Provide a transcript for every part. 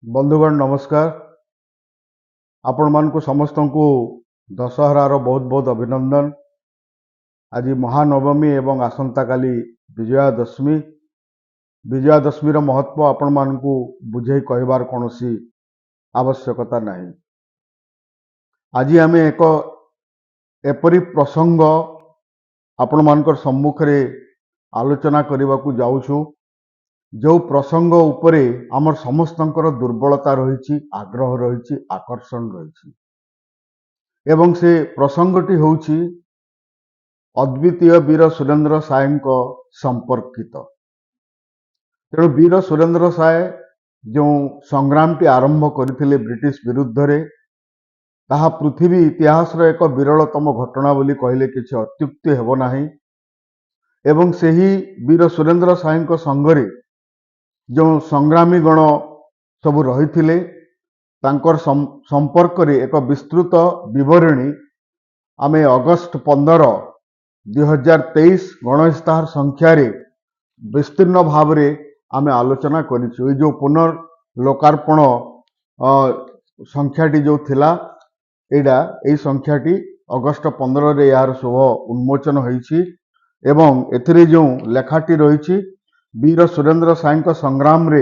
बंधुगण नमस्कार। आपण मानकु समस्त को दशहरार बहुत बहुत अभिनंदन। आज महानवमी एवं आसंता काली विजयादशमी। विजयादशमीर महत्व आपण मानकु बुझे कहबार कौनसी आवश्यकता नहीं। आज आम एक एपरी प्रसंग आपण मानकर सम्मुखरे आलोचना करने को जाऊँ जो प्रसंग उपरे आमर समस्तंकर दुर्बलता रही, आग्रह रही, आकर्षण रही एवं से प्रसंगटी होउछि अद्वितीय वीर सुरेंद्र साय संपर्कित। तेणु वीर सुरेंद्र साय जो संग्रामटी आरंभ करथिले ब्रिटिश विरुद्ध रे, ताहा पृथ्वी इतिहास एक विरलतम घटना बोली कहले किछि अत्युक्ति हेबो नाही। एवं सेही वीर सुरेंद्र साय संगरे जो संग्रामी गण सबु रही तांकर संपर्क रे एक विस्तृत विवरणी आमे अगस्त 15, 2023 गण इस्ताहार संख्यार विस्तीर्ण भाव रे आमे आलोचना करिछु। जो पुनर्लोकार्पण संख्याटी जो थिला एडा एई संख्याटी अगस्त 15 रे यार शुभ उन्मोचन होईछि एवं एथिरे जो लेखाटी रही वीर सुरेंद्र साय संग्राम रे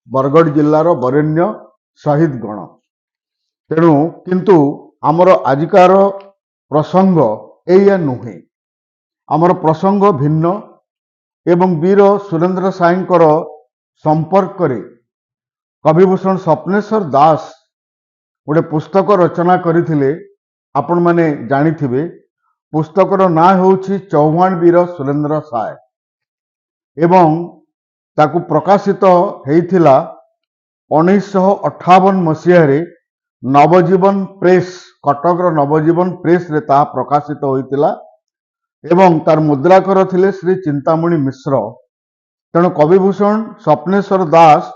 बरगढ़ जिल्लार वरेण्य शहीद गण। तेणु किंतु आमर आजिकार प्रसंग एया नुहे, आमर प्रसंग भिन्न। एवं वीर सुरेंद्र साय संपर्क रे कविभूषण स्वप्नेश्वर दास गोटे पुस्तक रचना करथिले। आपण माने जानिथिबे पुस्तकर ना होउछि चौहान वीर सुरेंद्र साय एवं ताकू प्रकाशित हेइथिला 1958 मसीह रे नवजीवन प्रेस, कटकर नवजीवन प्रेस रे ता प्रकाशित होइतिला एवं तार मुद्राकर थिले श्री चिंतामणि मिश्र। तेणु कविभूषण स्वप्नेश्वर दास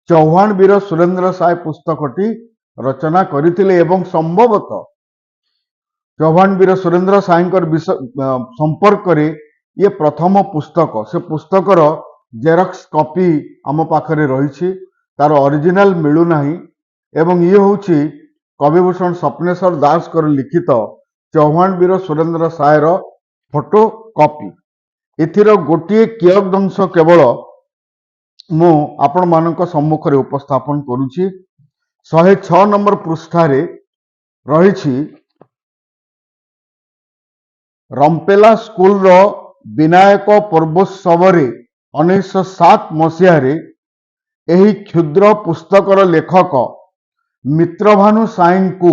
चौहान वीर सुरेंद्र साय पुस्तकटी रचना करथिले एवं संभवतः चौहान वीर सुरेंद्र साय संपर्क रे ये प्रथम पुस्तक। से पुस्तकर जेरक्स कॉपी आम पाखरे रही, तार ओरिजिनल मिलू नाही एवं ये होउछि कविभूषण स्वप्नेश्वर दास कर लिखित चौहान वीर सुरेंद्र सायर फोटो कॉपी। एथिर गोटे कियदंश केवल मु आपण मानक सम्मुख रे उपस्थापन करूछि। 106 नंबर पृष्ठारे रही रंपेला स्कूल रो विनायक पर्वोत्सव 1907 मसीह एही क्षुद्र पुस्तकर लेखक मित्रभानु साई को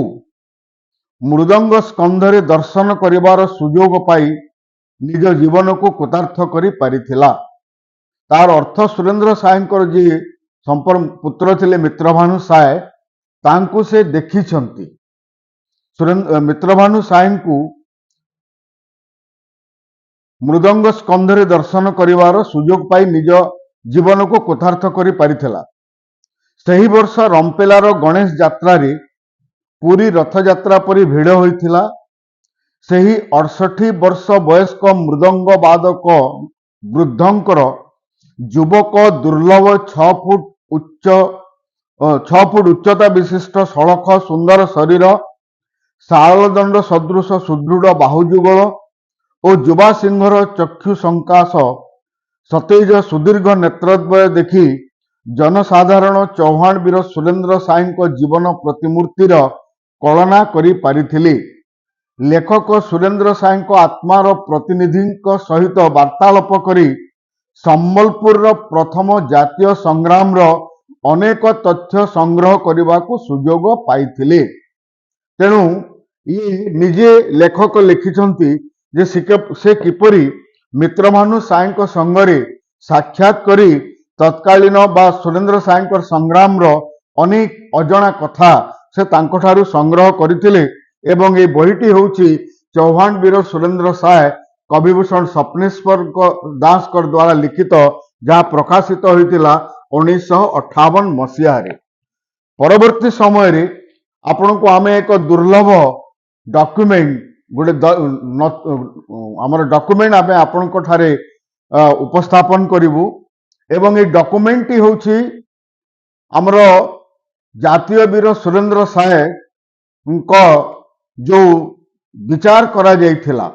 मृदंग स्कंधरे दर्शन करिवार सुजोग पाई निज जीवन को कृतार्थ करि पारिथिला। तार अर्थ सुरेंद्र साय जी संपर्क पुत्र थिले मित्रभानु साय, तांको से देखिछंती। मित्रभानु साई को मृदंग स्कंधरे दर्शन करिवार सुजोग पाई निज जीवन को कृतार्थ करि पारिथिला। सही वर्ष रंपेलार गणेश यात्रा रे पूरी रथ यात्रा परि भिड़ होइथिला। सही 68 वर्ष वयस्क मृदंग वादक वृद्धंकर युवक दुर्लभ 6 फुट उच्चता विशिष्ट सड़क सुंदर शरीर, शालदंड सदृश सुदृढ़ बाहुजुगल और युवा सिंहर चक्षु संकाश सतेज सुदीर्घ नेत्रद्वय देखि जनसाधारण चौहान वीर सुरेंद्र साय जीवन प्रतिमूर्तिर कलना करि पारिथिले। लेखक सुरेंद्र साय आत्मार प्रतिनिधि सहित वार्तालाप करी सम्बलपुर प्रथम जातीय संग्राम अनेक तथ्य संग्रह करने को सुजोग पाइथिले। तेणु ये निजे लेखक लिखिछंती जे से किपरि मित्रभानु साय संगरे साक्षात करी तत्कालीन बा सुरेंद्र साय संग्राम अनेक अजଣା कथा से तांकोठारु संग्रह करथिले। एवं ये बहीटी होउछि चौहान वीर सुरेंद्र साय कविभूषण स्वप्नेश्वर दास कर द्वारा लिखित, जहाँ प्रकाशित होइतिला 1958 मसीह रे। परवर्ती समय रे आपण को आमे एक दुर्लभ डॉक्यूमेंट गोटे आमर डॉक्यूमेंट आमे आपण को ठारे उपस्थापन करिवु। एवं ये डॉक्यूमेंट होउछि आमर ଜାତୀୟ ବୀର ସୁରେନ୍ଦ୍ର ସାଏଙ୍କ ଯୋଉ ବିଚାर करा ଯାଇଥିଲା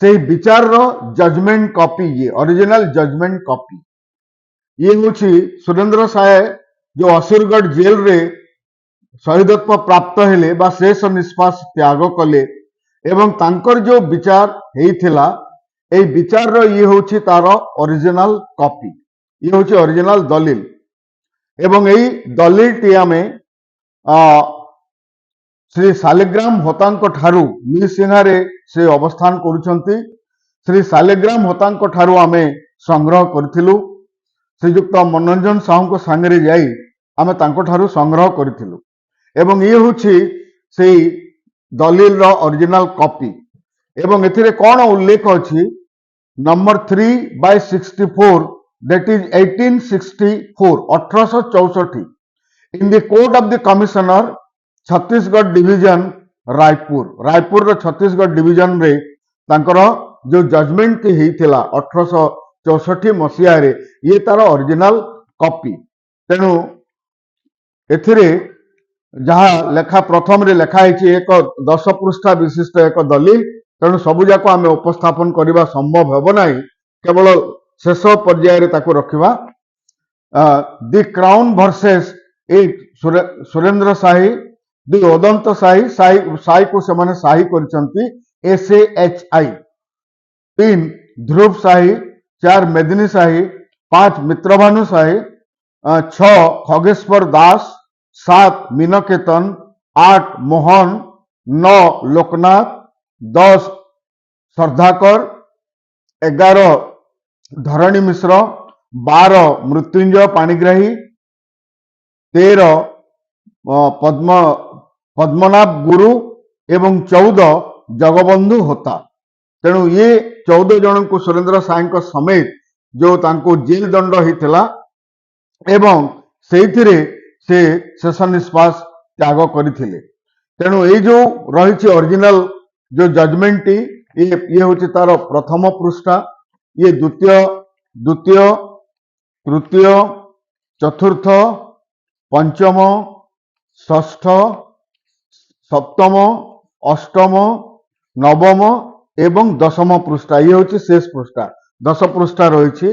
ସେଇ ବିଚାରର ଜଜମେଣ୍ଟ କପି ଇଏ ଅରିଜିନାଲ ଜଜମେଣ୍ଟ କପି ଇଏ ହେଉଛି ସୁରେନ୍ଦ୍ର ସାଏ ଯୋଉ ଅସୁରଗଡ଼ ଜେଲରେ ଶହୀଦତ୍ୱ ପ୍ରାପ୍ତ ହେଲେ ବା ଶେଷ ନିଶ୍ୱାସ ତ୍ୟାଗ କଲେ ଏବଂ ତାଙ୍କର ଯୋଉ ବିଚାର ହେଇଥିଲା এই ବିଚାରର ଇଏ ହେଉଛି ତାର ଅରିଜିନାଲ କପି ଇଏ ହେଉଛି ଅରିଜିନାଲ ଦଲିଲ ଏବଂ এই ଦଲିଲଟି ଆମେ ଶ୍ରୀ ଶାଲିଗ୍ରାମ ହୋତାଙ୍କ ଠାରୁ ନିସିଂହାରେ ସେ ଅବସ୍ଥାନ କରୁଛନ୍ତି ଶ୍ରୀ ଶାଲିଗ୍ରାମ ହୋତାଙ୍କ ଠାରୁ ଆମେ ସଂଗ୍ରହ କରିଥିଲୁ ଶ୍ରୀଯୁକ୍ତ ମନୋରଞ୍ଜନ ସାହୁଙ୍କ ସାଙ୍ଗରେ ଯାଇ ଆମେ ତାଙ୍କ ଠାରୁ ସଂଗ୍ରହ କରିଥିଲୁ ଏବଂ ଇଏ ହେଉଛି ସେଇ ଦଲିଲର ଅରିଜିନାଲ କପି ଏବଂ ଏଥିରେ କ'ଣ ଉଲ୍ଲେଖ ଅଛି number 3/64 that is 1864 1864 in the court of the commissioner Chhattisgarh division Raipur रो छत्तीसगढ़ डिवीजन रे तांकर जो जजमेंट की हेइथिला 1864 मसिया रे ये तार ओरिजिनल कॉपी तेणु एथिरे जहाँ लेखा प्रथम रे लेखा है एक 10 पृष्ठा विशिष्ट एक दलिल तेणु सबुजाक आम उपस्थापन करने संभव हेब ना केवल शेष पर्यायर रखा दि क्राउन वर्सेस एट सुरेंद्र साही दि उदंत साही को से साही करछंती SAHI 3 ध्रुव साही 4 मेदिनी साही 5 मित्रभानु साही 6 खगेश्वर दास 7 मीनकेतन 8 मोहन 9 लोकनाथ 10 श्रद्धाकर 11 धरणी मिश्र 12 मृत्युंजय पाणिग्राही 13 पद्मनाभ गुरु एवं 14 जगबंधु होता तेणु ये 14 जन को सुरेंद्र साय समेत जो तांको जेल दंड होता एवं से शेष निश्वास त्याग करते तेणु ये जो रही ओरिजिनल जो जजमेंट टी ये हूँ तार प्रथम पृष्ठा ये द्वितीय तृतीय चतुर्थ पंचम षष्ठ सप्तम अष्टम नवम एवं दशम पृष्ठा ये हूँ शेष पृष्ठा 10 पृष्ठा रही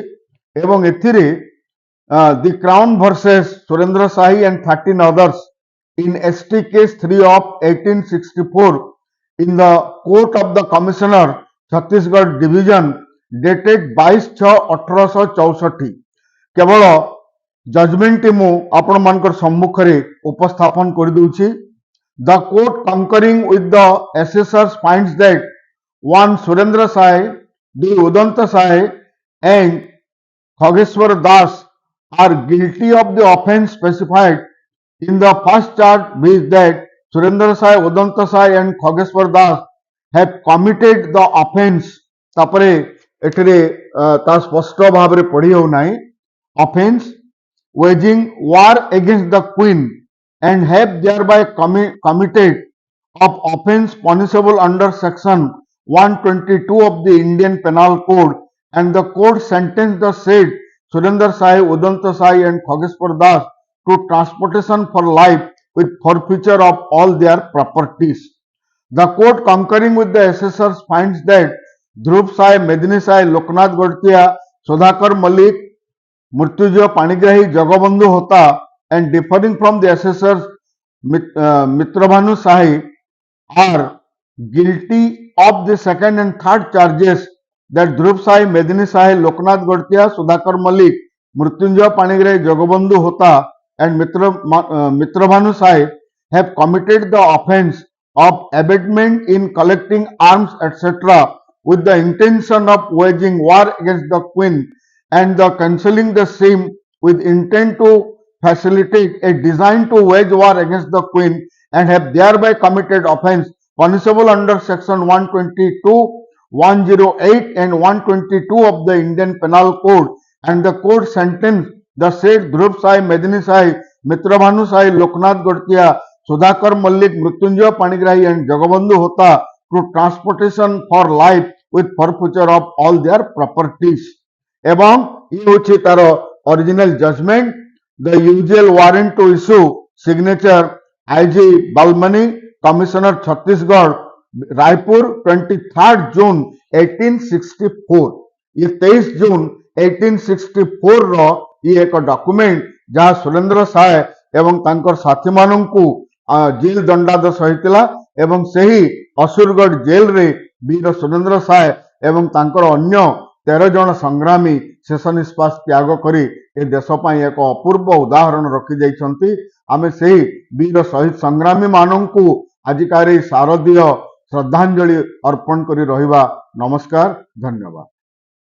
एवं एथिरे the crown versus Surendra Sahi and 13 others in ST case 3 of 1864 in the court of the commissioner Chhattisgarh division dated 22/6/1864 केवल जजमेंट मु आपण मानकर सम्मुख रे उपस्थापन कर दूची the court concurring with the assessors finds that one Surendra Sai 2 Udant Sai and Khageswar Das are guilty of the offence specified in the first charge which that Surendra Sai, Udanta Sai and Khogeshwar Das have committed the offence तापरे एठरे ता स्पष्ट भाव रे पढ़ी हो नाही offence waging war against the queen and have thereby committed of offence punishable under section 122 of the Indian Penal Code and the court sentenced the said Surendra Sai, Udanta Sai and Khogeshwar Das to transportation for life with forfeiture of all their properties. The court concurring with the assessors finds that Dhruv Sai, Medini Sai, Loknath Godtia, Sudhakar Malik, Murtujo Panigrahi, Jagabandhu Hota and differing from the assessors Mitrabhanu Sai are guilty of the second and third charges that Dhruv Sai, Medini Sai, Loknath Godtia, Sudhakar Malik, Mrutyunjay Panigrahi, Jagabandhu Hota and Mitrabhanu Sai have committed the offence of abatement in collecting arms etc. with the intention of waging war against the queen and the cancelling the same with intent to facilitate a design to wage war against the queen and have thereby committed offence punishable under section 122, 108 and 122 of the Indian Penal Code and the court sentenced the said Dhruv Sai, Medini Sai, Mitrabhanu Sai, Loknath Godtia, Sudhakar Malik, Mrutyunjay Panigrahi and Jagabandhu Hota to transportation for life with forfeiture of all their properties. एवं ये होछि तार original judgement the usual warrant to issue signature IG Balmani, commissioner Chhattisgarh Raipur 23 June 1864। ये 23 June 1864 रो ये एक document जहाँ सुरेंद्र साय एवं तांकर साथी माननकु जेल दंडादेश होइतिला एवं सही असुरगढ़ जेल रे वीर सुरेंद्र साय एवं तांकर अन्य 13 जन संग्रामी शेष निश्वास त्याग करी ए देश पई एक अपूर्व उदाहरण रखी जाइछंती। आमे सही वीर शहीद संग्रामी माननकु आजिकार शारदीय श्रद्धांजलि अर्पण करी रहिबा। नमस्कार, धन्यवाद।